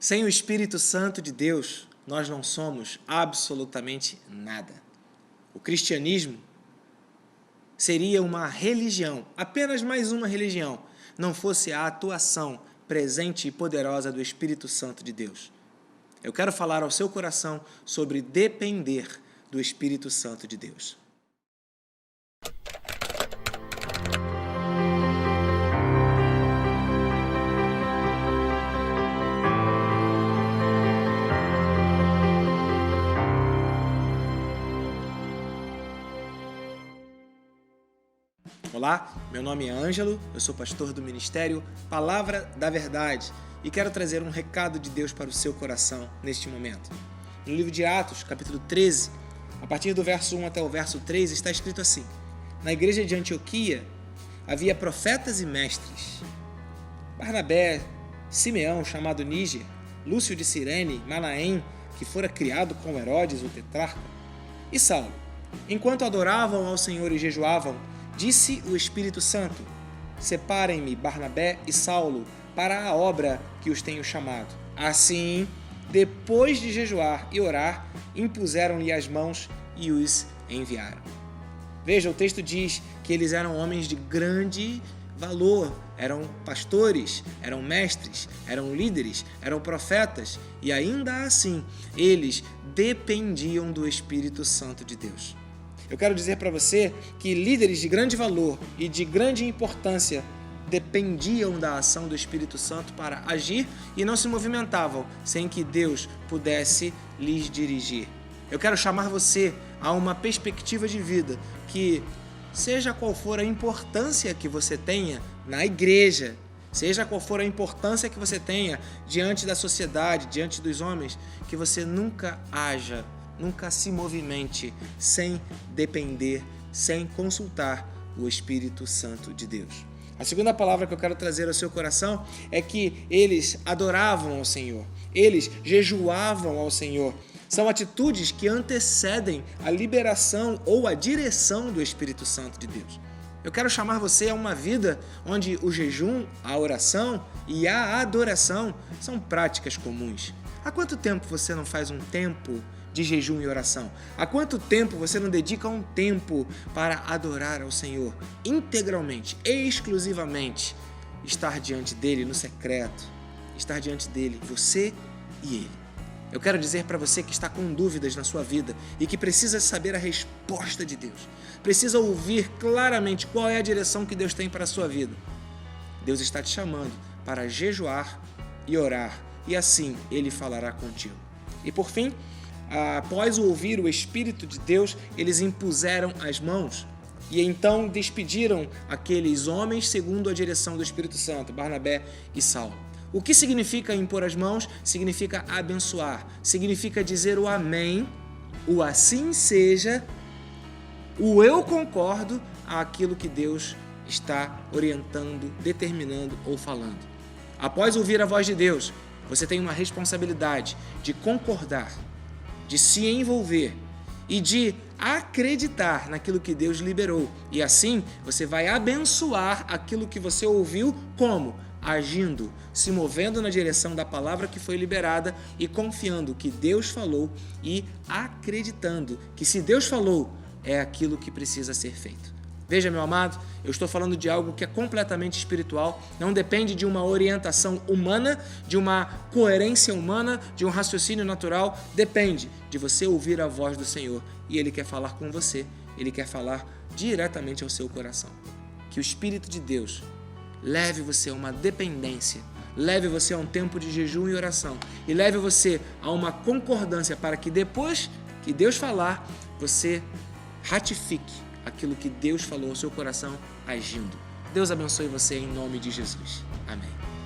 Sem o Espírito Santo de Deus, nós não somos absolutamente nada. O cristianismo seria uma religião, apenas mais uma religião, não fosse a atuação presente e poderosa do Espírito Santo de Deus. Eu quero falar ao seu coração sobre depender do Espírito Santo de Deus. Olá, meu nome é Ângelo, eu sou pastor do Ministério Palavra da Verdade e quero trazer um recado de Deus para o seu coração neste momento. No livro de Atos, capítulo 13, a partir do verso 1 até o verso 3, está escrito assim: Na igreja de Antioquia havia profetas e mestres: Barnabé, Simeão, chamado Níger, Lúcio de Cirene, Manaém, que fora criado com Herodes, o tetrarca, e Saulo. Enquanto adoravam ao Senhor e jejuavam, disse o Espírito Santo: Separem-me Barnabé e Saulo para a obra que os tenho chamado. Assim, depois de jejuar e orar, impuseram-lhe as mãos e os enviaram. Veja, o texto diz que eles eram homens de grande valor, eram pastores, eram mestres, eram líderes, eram profetas, e ainda assim, eles dependiam do Espírito Santo de Deus. Eu quero dizer para você que líderes de grande valor e de grande importância dependiam da ação do Espírito Santo para agir e não se movimentavam sem que Deus pudesse lhes dirigir. Eu quero chamar você a uma perspectiva de vida que, seja qual for a importância que você tenha na igreja, seja qual for a importância que você tenha diante da sociedade, diante dos homens, que você nunca haja, nunca se movimente sem depender, sem consultar o Espírito Santo de Deus. A segunda palavra que eu quero trazer ao seu coração é que eles adoravam ao Senhor, eles jejuavam ao Senhor. São atitudes que antecedem a liberação ou a direção do Espírito Santo de Deus. Eu quero chamar você a uma vida onde o jejum, a oração e a adoração são práticas comuns. Há quanto tempo você não faz um tempo de jejum e oração? Há quanto tempo você não dedica um tempo para adorar ao Senhor integralmente, exclusivamente, estar diante dele no secreto, estar diante dele, você e ele? Eu quero dizer para você que está com dúvidas na sua vida e que precisa saber a resposta de Deus, precisa ouvir claramente qual é a direção que Deus tem para a sua vida. Deus está te chamando para jejuar e orar, e assim ele falará contigo. E por fim, após ouvir o Espírito de Deus, eles impuseram as mãos e então despediram aqueles homens segundo a direção do Espírito Santo, Barnabé e Saulo. O que significa impor as mãos? Significa abençoar, significa dizer o amém, o assim seja, o eu concordo àquilo que Deus está orientando, determinando ou falando. Após ouvir a voz de Deus, você tem uma responsabilidade de concordar, de se envolver e de acreditar naquilo que Deus liberou. E assim, você vai abençoar aquilo que você ouviu como? Agindo, se movendo na direção da palavra que foi liberada e confiando que Deus falou e acreditando que se Deus falou, é aquilo que precisa ser feito. Veja, meu amado, eu estou falando de algo que é completamente espiritual, não depende de uma orientação humana, de uma coerência humana, de um raciocínio natural, depende de você ouvir a voz do Senhor e Ele quer falar com você, Ele quer falar diretamente ao seu coração. Que o Espírito de Deus leve você a uma dependência, leve você a um tempo de jejum e oração e leve você a uma concordância para que depois que Deus falar, você ratifique aquilo que Deus falou ao seu coração agindo. Deus abençoe você em nome de Jesus. Amém.